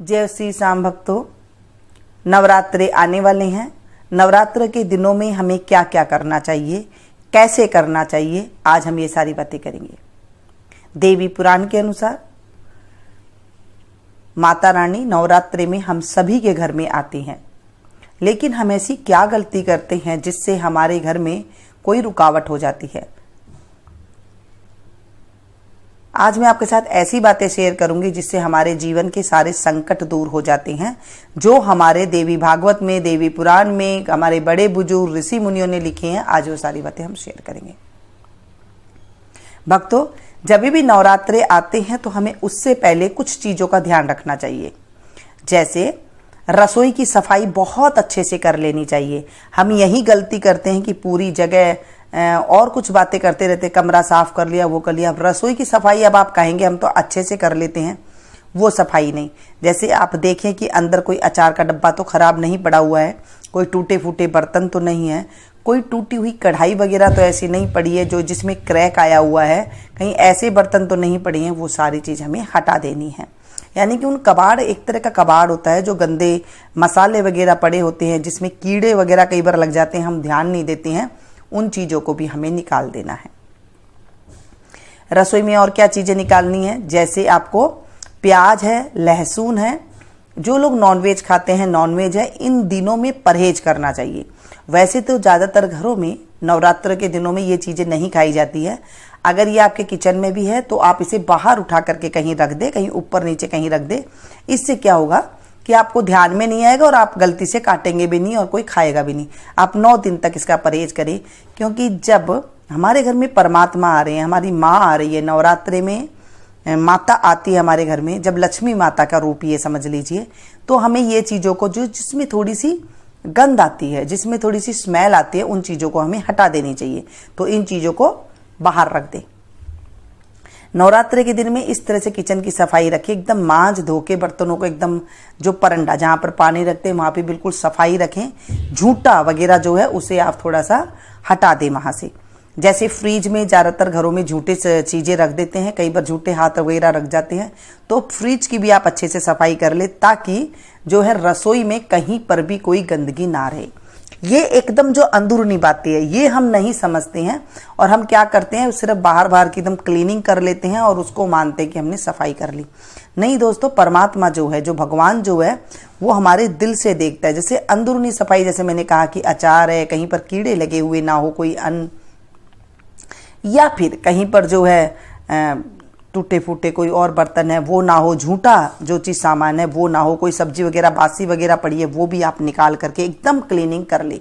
जय श्री श्याम भक्तों, नवरात्रे आने वाले हैं। नवरात्र के दिनों में हमें क्या क्या करना चाहिए, कैसे करना चाहिए, आज हम ये सारी बातें करेंगे। देवी पुराण के अनुसार माता रानी नवरात्रे में हम सभी के घर में आती हैं, लेकिन हम ऐसी क्या गलती करते हैं जिससे हमारे घर में कोई रुकावट हो जाती है। आज मैं आपके साथ ऐसी बातें शेयर करूंगी जिससे हमारे जीवन के सारे संकट दूर हो जाते हैं, जो हमारे देवी भागवत में, देवी पुराण में हमारे बड़े बुजुर्ग ऋषि मुनियों ने लिखे हैं। आज वो सारी बातें हम शेयर करेंगे। भक्तों, जब भी नवरात्रे आते हैं तो हमें उससे पहले कुछ चीजों का ध्यान रखना चाहिए। जैसे रसोई की सफाई बहुत अच्छे से कर लेनी चाहिए। हम यही गलती करते हैं कि पूरी जगह और कुछ बातें करते रहते, कमरा साफ कर लिया, वो कर लिया। अब रसोई की सफाई अब आप कहेंगे हम तो अच्छे से कर लेते हैं, वो सफाई नहीं। जैसे आप देखें कि अंदर कोई अचार का डब्बा तो खराब नहीं पड़ा हुआ है, कोई टूटे फूटे बर्तन तो नहीं है, कोई टूटी हुई कढ़ाई वगैरह तो ऐसी नहीं पड़ी है जो जिसमें क्रैक आया हुआ है, कहीं ऐसे बर्तन तो नहीं पड़े हैं। वो सारी चीज हमें हटा देनी है। यानी कि उन कबाड़, एक तरह का कबाड़ होता है जो गंदे मसाले वगैरह पड़े होते हैं, जिसमें कीड़े वगैरह कई बार लग जाते हैं, हम ध्यान नहीं देते हैं, उन चीजों को भी हमें निकाल देना है। रसोई में और क्या चीजें निकालनी है, जैसे आपको प्याज है, लहसुन है। जो लोग नॉनवेज खाते हैं, नॉनवेज है, इन दिनों में परहेज करना चाहिए। वैसे तो ज्यादातर घरों में नवरात्र के दिनों में ये चीजें नहीं खाई जाती है। अगर ये आपके किचन में भी है तो आप इसे बाहर उठा करके कहीं रख दे, कहीं ऊपर नीचे कहीं रख दे। इससे क्या होगा कि आपको ध्यान में नहीं आएगा और आप गलती से काटेंगे भी नहीं और कोई खाएगा भी नहीं। आप 9 दिन तक इसका परहेज करें, क्योंकि जब हमारे घर में परमात्मा आ रहे हैं, हमारी माँ आ रही है, नवरात्रे में माता आती है हमारे घर में, जब लक्ष्मी माता का रूप ये समझ लीजिए, तो हमें ये चीजों को जो जिसमें थोड़ी सी गंध आती है, जिसमें थोड़ी सी स्मेल आती है, उन चीजों को हमें हटा देनी चाहिए। तो इन चीजों को बाहर रख दे। नवरात्रि के दिन में इस तरह से किचन की सफाई रखें, एकदम मांज धो के बर्तनों को, एकदम जो परंडा जहां पर पानी रखते हैं वहां पे बिल्कुल सफाई रखें। झूठा वगैरह जो है उसे आप थोड़ा सा हटा दें वहां से। जैसे फ्रिज में ज्यादातर घरों में झूठे चीजें रख देते हैं, कई बार झूठे हाथ वगैरह रख जाते हैं, तो फ्रिज की भी आप अच्छे से सफाई कर ले, ताकि जो है रसोई में कहीं पर भी कोई गंदगी ना रहे। ये एकदम जो अंदरूनी बातें है ये हम नहीं समझते हैं, और हम क्या करते हैं, सिर्फ बाहर बाहर की एकदम क्लीनिंग कर लेते हैं और उसको मानते हैं कि हमने सफाई कर ली। नहीं दोस्तों, परमात्मा जो है, जो भगवान जो है, वो हमारे दिल से देखता है। जैसे अंदरूनी सफाई, जैसे मैंने कहा कि अचार है, कहीं पर कीड़े लगे हुए ना हो, कोई अन्न, या फिर कहीं पर जो है टूटे फूटे कोई और बर्तन है वो ना हो, झूठा जो चीज सामान है वो ना हो, कोई सब्जी वगैरह बासी वगैरह पड़ी है वो भी आप निकाल करके एकदम क्लीनिंग कर ले।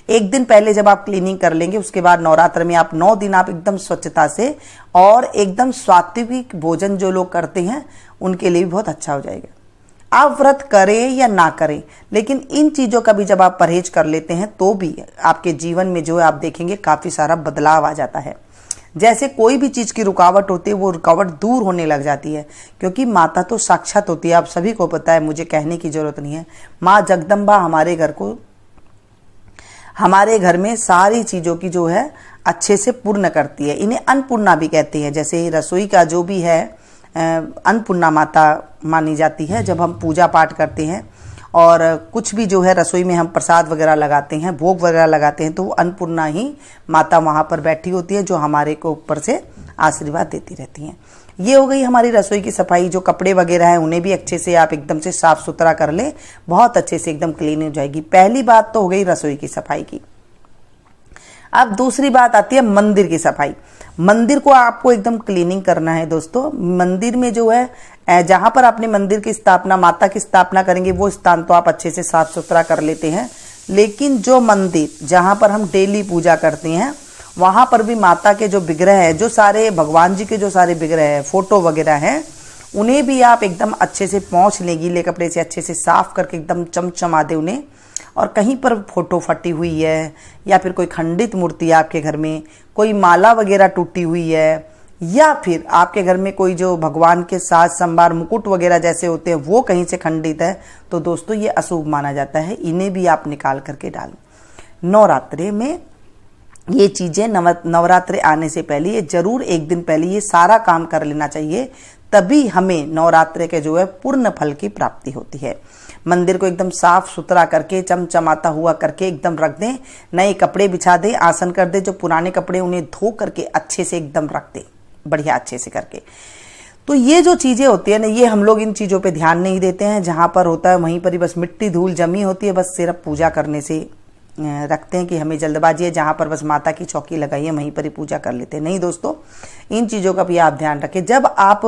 एक दिन पहले जब आप क्लीनिंग कर लेंगे, उसके बाद नवरात्र में आप 9 दिन आप एकदम स्वच्छता से और एकदम सात्विक भोजन जो लोग करते हैं उनके लिए भी बहुत अच्छा हो जाएगा। आप व्रत करें या ना करें, लेकिन इन चीजों का भी जब आप परहेज कर लेते हैं तो भी आपके जीवन में जो है आप देखेंगे काफी सारा बदलाव आ जाता है। जैसे कोई भी चीज की रुकावट होती है, वो रुकावट दूर होने लग जाती है, क्योंकि माता तो साक्षात होती है। आप सभी को पता है, मुझे कहने की जरूरत नहीं है। माँ जगदम्बा हमारे घर में सारी चीजों की जो है अच्छे से पूर्ण करती है। इन्हें अन्नपूर्णा भी कहते हैं। जैसे रसोई का जो भी है अन्नपूर्णा माता मानी जाती है। जब हम पूजा पाठ करते हैं और कुछ भी जो है रसोई में हम प्रसाद वगैरह लगाते हैं, भोग वगैरह लगाते हैं, तो वो अन्नपूर्णा ही माता वहां पर बैठी होती है, जो हमारे को ऊपर से आशीर्वाद देती रहती हैं। ये हो गई हमारी रसोई की सफाई। जो कपड़े वगैरह हैं उन्हें भी अच्छे से आप एकदम से साफ सुथरा कर ले, बहुत अच्छे से एकदम क्लीन हो जाएगी। पहली बात तो हो गई रसोई की सफाई की। अब दूसरी बात आती है मंदिर की सफाई। मंदिर को आपको एकदम क्लीनिंग करना है दोस्तों। मंदिर में जो है, जहां पर आपने मंदिर की स्थापना, माता की स्थापना करेंगे, वो स्थान तो आप अच्छे से साफ सुथरा कर लेते हैं, लेकिन जो मंदिर जहां पर हम डेली पूजा करते हैं, वहां पर भी माता के जो विग्रह है, जो सारे भगवान जी के जो सारे विग्रह है, फोटो वगैरह हैं, उन्हें भी आप एकदम अच्छे से पोंछ ले, गीले कपड़े से अच्छे से साफ करके एकदम चमचमा दे उन्हें। और कहीं पर फोटो फटी हुई है या फिर कोई खंडित मूर्ति है आपके घर में, कोई माला वगैरह टूटी हुई है, या फिर आपके घर में कोई जो भगवान के साज संभार मुकुट वगैरह जैसे होते हैं वो कहीं से खंडित है, तो दोस्तों ये अशुभ माना जाता है। इन्हें भी आप निकाल करके डालें। नवरात्रे में ये चीजें नवरात्रे आने से पहले, ये जरूर एक दिन पहले ये सारा काम कर लेना चाहिए, तभी हमें नवरात्रि के जो है पूर्ण फल की प्राप्ति होती है। मंदिर को एकदम साफ सुथरा करके, चमचमाता हुआ करके एकदम रख दें, नए कपड़े बिछा दें, आसन कर दें, जो पुराने कपड़े उन्हें धो करके अच्छे से एकदम रख दें, बढ़िया अच्छे से करके। तो ये जो चीजें होती है ना, ये हम लोग इन चीजों पे ध्यान नहीं देते हैं। जहां पर होता है वहीं पर ही बस मिट्टी धूल जमी होती है, बस सिर्फ पूजा करने से रखते हैं कि हमें जल्दबाजी है, जहां पर बस माता की चौकी लगाई है वहीं पर ही पूजा कर लेते हैं। नहीं दोस्तों, इन चीज़ों का भी आप ध्यान रखें। जब आप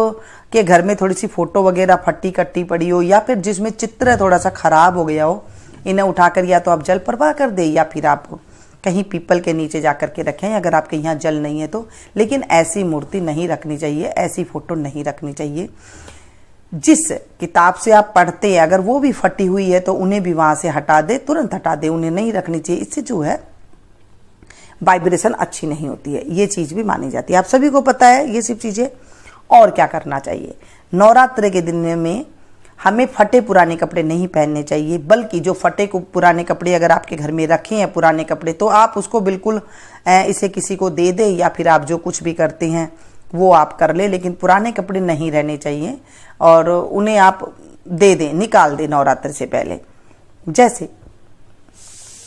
के घर में थोड़ी सी फोटो वगैरह फटी कट्टी पड़ी हो, या फिर जिसमें चित्र थोड़ा सा खराब हो गया हो, इन्हें उठाकर या तो आप जल प्रवाह कर दें, या फिर आप कहीं पीपल के नीचे जाकर के रखें, अगर आपके यहाँ जल नहीं है तो। लेकिन ऐसी मूर्ति नहीं रखनी चाहिए, ऐसी फोटो नहीं रखनी चाहिए। जिस किताब से आप पढ़ते हैं अगर वो भी फटी हुई है तो उन्हें भी वहां से हटा दे, तुरंत हटा दे, उन्हें नहीं रखनी चाहिए। इससे जो है वाइब्रेशन अच्छी नहीं होती है, ये चीज भी मानी जाती है। आप सभी को पता है ये सब चीजें। और क्या करना चाहिए, नवरात्रि के दिन में हमें फटे पुराने कपड़े नहीं पहनने चाहिए, बल्कि जो फटे पुराने कपड़े अगर आपके घर में रखे हैं पुराने कपड़े, तो आप उसको बिल्कुल इसे किसी को दे दे, या फिर आप जो कुछ भी करते हैं वो आप कर ले, लेकिन पुराने कपड़े नहीं रहने चाहिए और उन्हें आप दे दें, निकाल दें नवरात्रि से पहले। जैसे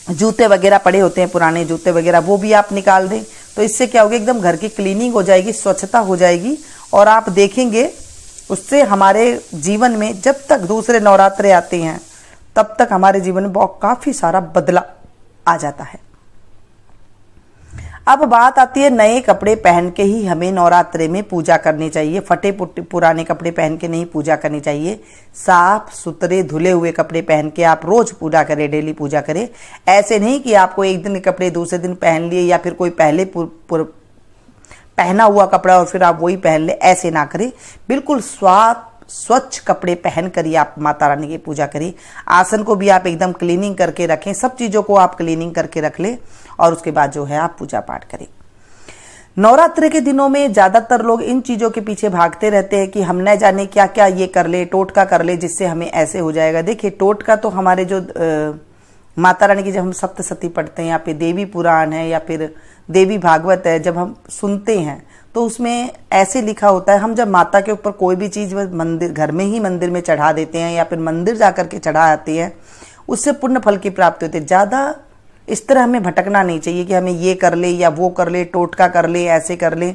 जूते वगैरह पड़े होते हैं, पुराने जूते वगैरह, वो भी आप निकाल दें। तो इससे क्या होगा, एकदम घर की क्लीनिंग हो जाएगी, स्वच्छता हो जाएगी, और आप देखेंगे उससे हमारे जीवन में जब तक दूसरे नवरात्रे आते हैं तब तक हमारे जीवन में बहुत काफी सारा बदलाव आ जाता है। अब बात आती है नए कपड़े पहन के ही हमें नवरात्रि में पूजा करनी चाहिए। फटे पुराने कपड़े पहन के नहीं पूजा करनी चाहिए। साफ सुथरे धुले हुए कपड़े पहन के आप रोज पूजा करें, डेली पूजा करें। ऐसे नहीं कि आपको एक दिन के कपड़े दूसरे दिन पहन लिए, या फिर कोई पहले पहना हुआ कपड़ा और फिर आप वही पहन ले, ऐसे ना करें। बिल्कुल स्वच्छ कपड़े पहन कर ही आप माता रानी की पूजा करें। आसन को भी आप एकदम क्लीनिंग करके रखें, सब चीजों को आप क्लीनिंग करके रख ले, और उसके बाद जो है आप पूजा पाठ करें। नवरात्रि के दिनों में ज्यादातर लोग इन चीजों के पीछे भागते रहते हैं कि हम न जाने क्या क्या ये कर ले, टोटका कर ले जिससे हमें ऐसे हो जाएगा। देखिए, टोटका तो हमारे जो माता रानी की जब हम सप्तशती पढ़ते हैं, या फिर देवी पुराण है, या फिर देवी भागवत है, जब हम सुनते हैं तो उसमें ऐसे लिखा होता है, हम जब माता के ऊपर कोई भी चीज मंदिर, घर में ही मंदिर में चढ़ा देते हैं, या फिर मंदिर जाकर के चढ़ा आते हैं, उससे पुण्य फल की प्राप्ति होती है। ज्यादा इस तरह हमें भटकना नहीं चाहिए कि हमें ये कर ले या वो कर ले, टोटका कर ले, ऐसे कर ले।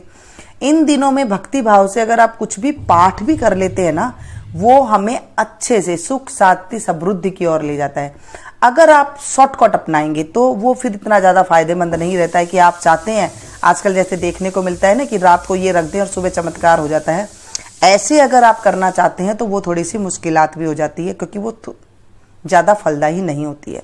इन दिनों में भक्ति भाव से अगर आप कुछ भी पाठ भी कर लेते हैं ना, वो हमें अच्छे से सुख शांति समृद्धि की ओर ले जाता है। अगर आप शॉर्टकट अपनाएंगे तो वो फिर इतना ज्यादा फायदेमंद नहीं रहता है कि आप चाहते हैं, आजकल जैसे देखने को मिलता है ना कि रात को ये रख दें और सुबह चमत्कार हो जाता है। ऐसे अगर आप करना चाहते हैं तो वो थोड़ी सी मुश्किलात भी हो जाती है, क्योंकि वो ज्यादा फलदायी नहीं होती है।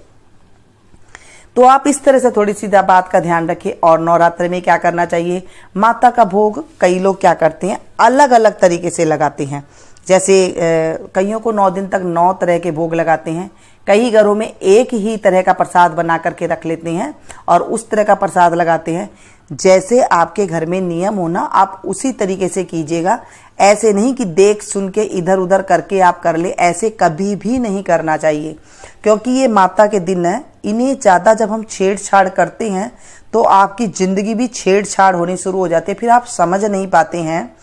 तो आप इस तरह से थोड़ी सी बात का ध्यान रखें। और नवरात्रि में क्या करना चाहिए, माता का भोग कई लोग क्या करते हैं, अलग अलग तरीके से लगाते हैं। जैसे कईयों को 9 दिन तक 9 तरह के भोग लगाते हैं। कई घरों में एक ही तरह का प्रसाद बना करके रख लेते हैं और उस तरह का प्रसाद लगाते हैं। जैसे आपके घर में नियम होना, आप उसी तरीके से कीजिएगा। ऐसे नहीं कि देख सुन के इधर उधर करके आप कर ले, ऐसे कभी भी नहीं करना चाहिए, क्योंकि ये माता के दिन है। इन्हें ज्यादा जब हम छेड़छाड़ करते हैं तो आपकी जिंदगी भी छेड़छाड़ होनी शुरू हो जाती है। फिर आप समझ नहीं पाते हैं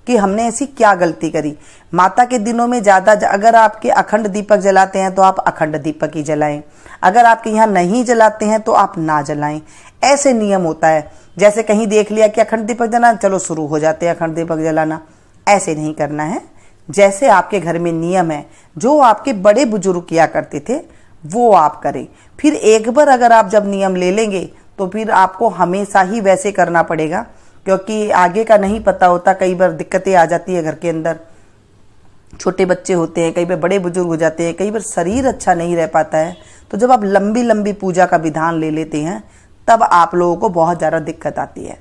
कि हमने ऐसी क्या गलती करी। माता के दिनों में ज्यादा, अगर आपके अखंड दीपक जलाते हैं तो आप अखंड दीपक ही जलाएं, अगर आपके यहाँ नहीं जलाते हैं तो आप ना जलाएं। ऐसे नियम होता है। जैसे कहीं देख लिया कि अखंड दीपक जलाना, चलो शुरू हो जाते हैं अखंड दीपक जलाना। ऐसे नहीं करना है। जैसे आपके घर में नियम है, जो आपके बड़े बुजुर्ग किया करते थे, वो आप करें। फिर एक बार अगर आप जब नियम ले लेंगे तो फिर आपको हमेशा ही वैसे करना पड़ेगा, क्योंकि आगे का नहीं पता होता। कई बार दिक्कतें आ जाती है घर के अंदर, छोटे बच्चे होते हैं, कई बार बड़े बुजुर्ग हो जाते हैं, कई बार शरीर अच्छा नहीं रह पाता है। तो जब आप लंबी लंबी पूजा का विधान ले लेते हैं तब आप लोगों को बहुत ज्यादा दिक्कत आती है।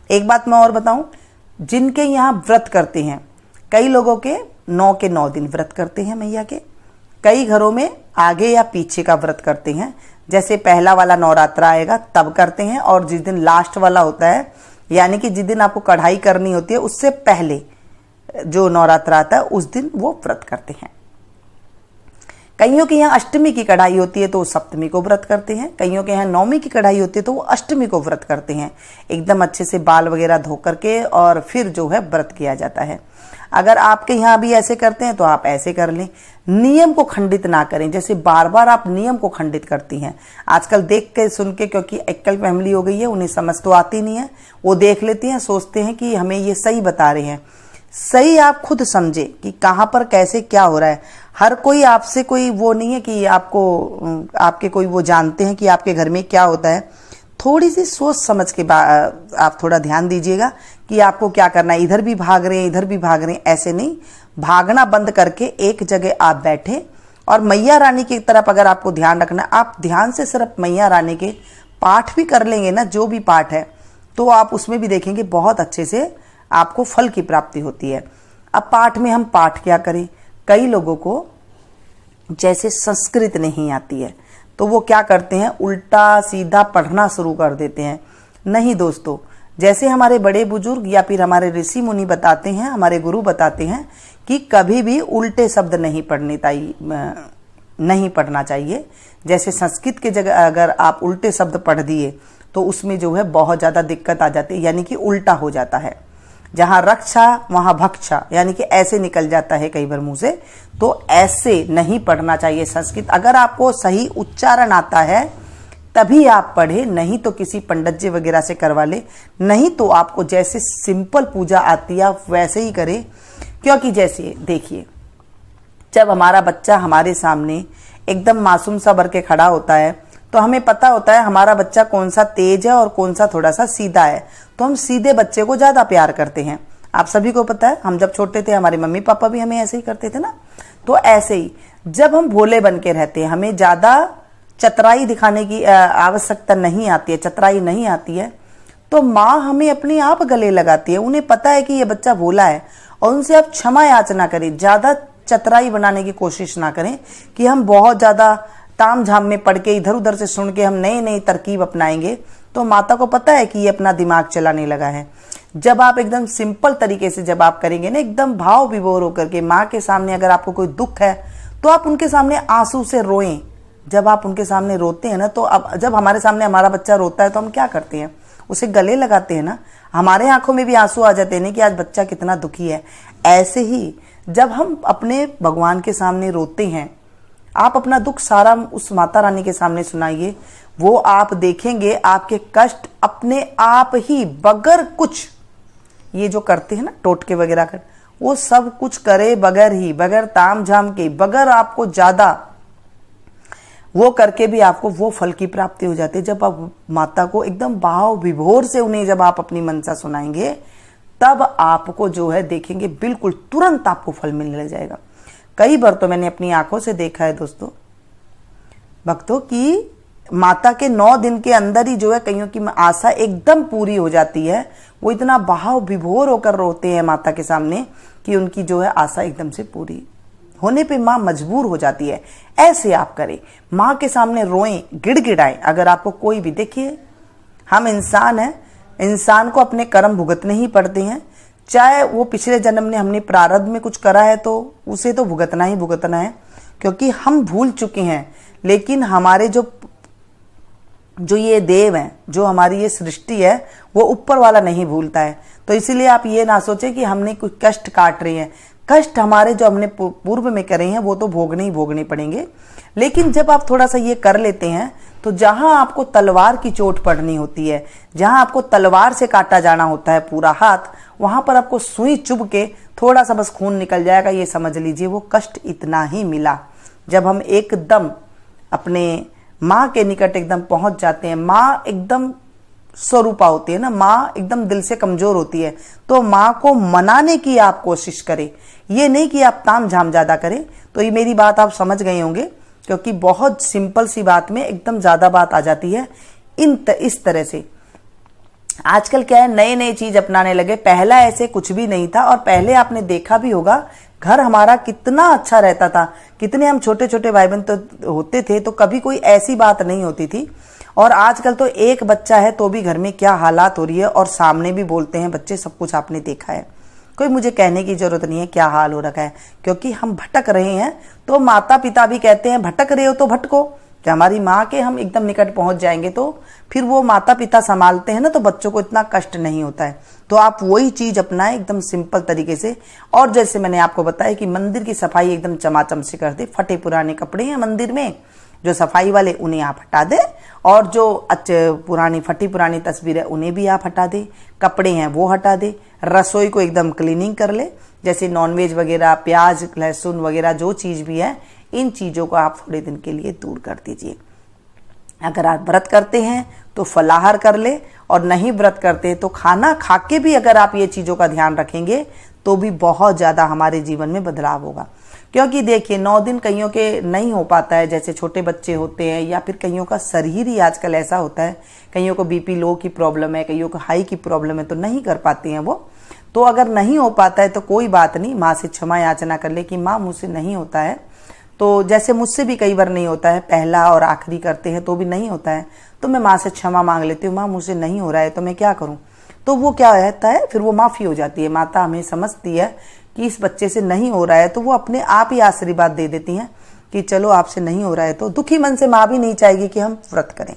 एक बात मैं और बताऊं, जिनके यहाँ व्रत करते हैं, कई लोगों के 9 के 9 दिन व्रत करते हैं मैया के। कई घरों में आगे या पीछे का व्रत करते हैं। जैसे पहला वाला नवरात्रा आएगा तब करते हैं, और जिस दिन लास्ट वाला होता है, यानी कि जिस दिन आपको कढ़ाई करनी होती है उससे पहले जो नवरात्रा आता है, उस दिन वो व्रत करते हैं। कईयों के यहाँ अष्टमी की कढ़ाई होती है तो वो सप्तमी को व्रत करते हैं, कईयों के यहाँ नौमी की कढ़ाई होती है तो वो अष्टमी को व्रत करते हैं। एकदम अच्छे से बाल वगैरह धो करके और फिर जो है व्रत किया जाता है। अगर आपके यहाँ भी ऐसे करते हैं तो आप ऐसे कर लें, नियम को खंडित ना करें। जैसे बार बार आप नियम को खंडित करती हैं आजकल देख के सुन के, क्योंकि एकल फैमिली हो गई है, उन्हें समझ तो आती नहीं है, वो देख लेती हैं, सोचते हैं कि हमें ये सही बता रहे हैं। सही आप खुद समझे कि कहाँ पर कैसे क्या हो रहा है। हर कोई आपसे कोई वो नहीं है कि आपके कोई वो जानते हैं कि आपके घर में क्या होता है। थोड़ी सी सोच समझ के आप थोड़ा ध्यान दीजिएगा कि आपको क्या करना है। इधर भी भाग रहे हैं, इधर भी भाग रहे हैं, ऐसे नहीं। भागना बंद करके एक जगह आप बैठे और मैया रानी की तरफ अगर आपको ध्यान रखना, आप ध्यान से सिर्फ मैया रानी के पाठ भी कर लेंगे ना, जो भी पाठ है, तो आप उसमें भी देखेंगे बहुत अच्छे से आपको फल की प्राप्ति होती है। अब पाठ में हम पाठ क्या करें, कई लोगों को जैसे संस्कृत नहीं आती है तो वो क्या करते हैं, उल्टा सीधा पढ़ना शुरू कर देते हैं। नहीं दोस्तों, जैसे हमारे बड़े बुजुर्ग या फिर हमारे ऋषि मुनि बताते हैं, हमारे गुरु बताते हैं कि कभी भी उल्टे शब्द नहीं पढ़ना चाहिए। जैसे संस्कृत के जगह अगर आप उल्टे शब्द पढ़ दिए तो उसमें जो है बहुत ज़्यादा दिक्कत आ जाती है, यानी कि उल्टा हो जाता है। जहां रक्षा वहां भक्षा, यानी कि ऐसे निकल जाता है कई बार मुंह से। तो ऐसे नहीं पढ़ना चाहिए संस्कृत। अगर आपको सही उच्चारण आता है तभी आप पढ़े, नहीं तो किसी पंडित जी वगैरह से करवा ले। नहीं तो आपको जैसे सिंपल पूजा आती है आप वैसे ही करें। क्योंकि जैसे देखिए, जब हमारा बच्चा हमारे सामने एकदम मासूम सा भर के खड़ा होता है तो हमें पता होता है हमारा बच्चा कौन सा तेज है और कौन सा थोड़ा सा सीधा है। तो हम सीधे बच्चे को ज्यादा प्यार करते हैं। आप सभी को पता है, हम जब छोटे थे हमारे मम्मी पापा भी हमें ऐसे ही करते थे ना। तो ऐसे ही जब हम भोले बन के रहते हैं, हमें ज्यादा चतुराई दिखाने की आवश्यकता नहीं आती है, चतुराई नहीं आती है, तो माँ हमें अपने आप गले लगाती है। उन्हें पता है कि ये बच्चा भोला है और उनसे आप क्षमा याचना करें। ज्यादा चतुराई बनाने की कोशिश ना करें कि हम बहुत ज्यादा ताम झाम में पढ़ के इधर उधर से सुन के हम नई नई तरकीब अपनाएंगे। तो माता को पता है कि ये अपना दिमाग चलाने लगा है। जब आप एकदम सिंपल तरीके से जब आप करेंगे ना, एकदम भाव विभोर होकर के माँ के सामने, अगर आपको कोई दुख है तो आप उनके सामने आंसू से रोएं। जब आप उनके सामने रोते हैं ना, तो अब जब हमारे सामने हमारा बच्चा रोता है तो हम क्या करते हैं, उसे गले लगाते हैं ना। हमारे आंखों में भी आंसू आ जाते हैं ना कि आज बच्चा कितना दुखी है। ऐसे ही जब हम अपने भगवान के सामने रोते हैं, आप अपना दुख सारा उस माता रानी के सामने सुनाइए। वो आप देखेंगे आपके कष्ट अपने आप ही बगैर कुछ, ये जो करते हैं ना टोटके वगैरह कर, वो सब कुछ करे बगैर ही, बगैर ताम झाम के, बगैर आपको ज्यादा वो करके भी आपको वो फल की प्राप्ति हो जाती है। जब आप माता को एकदम भाव विभोर से उन्हें जब आप अपनी मनसा सुनाएंगे, तब आपको जो है देखेंगे बिल्कुल तुरंत आपको फल मिलने लग जाएगा। कई बार तो मैंने अपनी आंखों से देखा है दोस्तों, भक्तों की माता के 9 दिन के अंदर ही जो है कईयों की आशा एकदम पूरी हो जाती है। वो इतना भाव विभोर होकर रोते हैं माता के सामने कि उनकी जो है आशा एकदम से पूरी होने पे माँ मजबूर हो जाती है। ऐसे आप करें, माँ के सामने रोएं, गिड़गिड़ाएं। अगर आपको कोई भी, देखिए हम इंसान हैं, इंसान को अपने कर्म भुगतने ही पड़ते हैं। चाहे वो पिछले जन्म में हमने प्रारब्ध में कुछ करा है तो उसे तो भुगतना ही भुगतना है, क्योंकि हम भूल चुके हैं। लेकिन हमारे जो ये देव हैं, जो हमारी ये सृष्टि है, वो ऊपर वाला नहीं भूलता है। तो इसीलिए आप ये ना सोचें कि हमने कुछ कष्ट काट रहे हैं। कष्ट हमारे जो हमने पूर्व में करे हैं वो तो भोगने ही भोगने पड़ेंगे। लेकिन जब आप थोड़ा सा ये कर लेते हैं तो जहां आपको तलवार की चोट पड़नी होती है, जहां आपको तलवार से काटा जाना होता है पूरा हाथ, वहां पर आपको सुई चुभ के थोड़ा सा बस खून निकल जाएगा। ये समझ लीजिए वो कष्ट इतना ही मिला। जब हम एकदम अपने माँ के निकट एकदम पहुंच जाते हैं, माँ एकदम स्वरूपा होती है ना, माँ एकदम दिल से कमजोर होती है, तो माँ को मनाने की आप कोशिश करें। ये नहीं कि आप ताम झाम ज्यादा करें। तो ये मेरी बात आप समझ गए होंगे, क्योंकि बहुत सिंपल सी बात में एकदम ज्यादा बात आ जाती है। इस तरह से आजकल क्या है, नए नए चीज अपनाने लगे। पहला ऐसे कुछ भी नहीं था। और पहले आपने देखा भी होगा, घर हमारा कितना अच्छा रहता था। कितने हम छोटे छोटे भाई बहन तो होते थे, तो कभी कोई ऐसी बात नहीं होती थी। और आजकल तो एक बच्चा है तो भी घर में क्या हालात हो रही है, और सामने भी बोलते हैं बच्चे। सब कुछ आपने देखा है। कोई मुझे कहने की जरूरत नहीं है क्या हाल हो रखा है, क्योंकि हम भटक रहे हैं। तो माता पिता भी कहते हैं भटक रहे हो तो भटको। जब हमारी माँ के हम एकदम निकट पहुंच जाएंगे तो फिर वो माता पिता संभालते हैं ना, तो बच्चों को इतना कष्ट नहीं होता है। तो आप वही चीज अपनाएं एकदम सिंपल तरीके से। और जैसे मैंने आपको बताया कि मंदिर की सफाई एकदम चमाचम से कर दे। फटे पुराने कपड़े हैं मंदिर में, जो सफाई वाले उन्हें आप हटा दे, और जो अच्छे पुरानी फटी पुरानी तस्वीर है उन्हें भी आप हटा दे, कपड़े हैं वो हटा दे, रसोई को एकदम क्लीनिंग कर ले। जैसे नॉनवेज वगैरह, प्याज लहसुन वगैरह जो चीज भी है, इन चीजों को आप थोड़े दिन के लिए दूर कर दीजिए। अगर आप व्रत करते हैं तो फलाहार कर ले, और नहीं व्रत करते तो खाना खा के भी अगर आप ये चीजों का ध्यान रखेंगे तो भी बहुत ज्यादा हमारे जीवन में बदलाव होगा। क्योंकि देखिए 9 दिन कईयों के नहीं हो पाता है, जैसे छोटे बच्चे होते हैं, या फिर कईयों का शरीर ही आजकल ऐसा होता है, कईयों को बीपी लो की प्रॉब्लम है, कईयों को हाई की प्रॉब्लम है, तो नहीं कर पाते हैं वो। तो अगर नहीं हो पाता है तो कोई बात नहीं, माँ से क्षमा याचना कर ले कि माँ मुझसे नहीं होता है। तो जैसे मुझसे भी कई बार नहीं होता है, पहला और आखिरी करते हैं तो भी नहीं होता है, तो मैं माँ से क्षमा मांग लेती हूँ, माँ मुझसे नहीं हो रहा है तो मैं क्या करूँ। तो वो क्या रहता है, फिर वो माफ़ी हो जाती है। माता हमें समझती है कि इस बच्चे से नहीं हो रहा है, तो वो अपने आप ही आशीर्वाद दे देती हैं कि चलो आपसे नहीं हो रहा है। तो दुखी मन से माँ भी नहीं चाहेगी कि हम व्रत करें।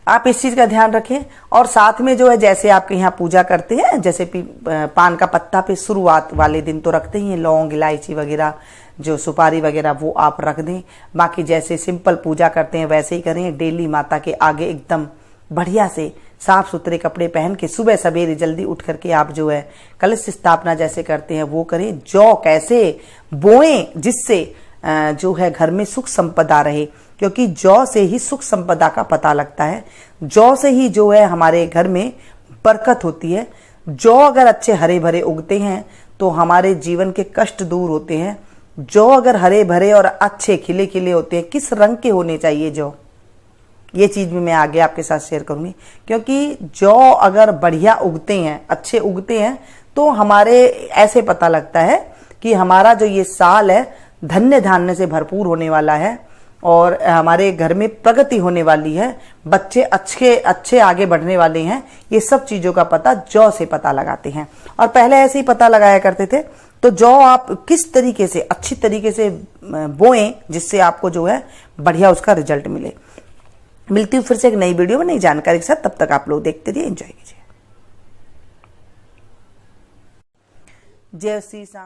आप इस चीज का ध्यान रखें। और साथ में जो है, जैसे आपके यहाँ पूजा करते हैं, जैसे पान का पत्ता पे शुरुआत वाले दिन तो रखते ही हैं, लौंग इलायची वगैरह जो सुपारी वगैरह वो आप रख दें। बाकी जैसे सिंपल पूजा करते हैं वैसे ही करें। डेली माता के आगे एकदम बढ़िया से साफ सुथरे कपड़े पहन के सुबह सवेरे जल्दी उठ करके आप जो है कलश स्थापना जैसे करते हैं वो करें। जौ कैसे बोएं जिससे जो है घर में सुख संपदा रहे, क्योंकि जौ से ही सुख संपदा का पता लगता है। जौ से ही जो है हमारे घर में बरकत होती है। जौ अगर अच्छे हरे भरे उगते हैं तो हमारे जीवन के कष्ट दूर होते हैं। जौ अगर हरे भरे और अच्छे खिले खिले होते हैं, किस रंग के होने चाहिए जौ, ये चीज भी मैं आगे आपके साथ शेयर करूंगी। क्योंकि जौ अगर बढ़िया उगते हैं, अच्छे उगते हैं, तो हमारे ऐसे पता लगता है कि हमारा जो ये साल है धन्य धान्य से भरपूर होने वाला है, और हमारे घर में प्रगति होने वाली है, बच्चे अच्छे आगे बढ़ने वाले हैं। ये सब चीजों का पता जौ से पता लगाते हैं, और पहले ऐसे ही पता लगाया करते थे। तो जौ आप किस तरीके से अच्छी तरीके से बोएं जिससे आपको जो है बढ़िया उसका रिजल्ट मिले। मिलती हूँ फिर से एक नई वीडियो में नई जानकारी के साथ। तब तक आप लोग देखते रहिए, एंजॉय कीजिए। जय श्री राम।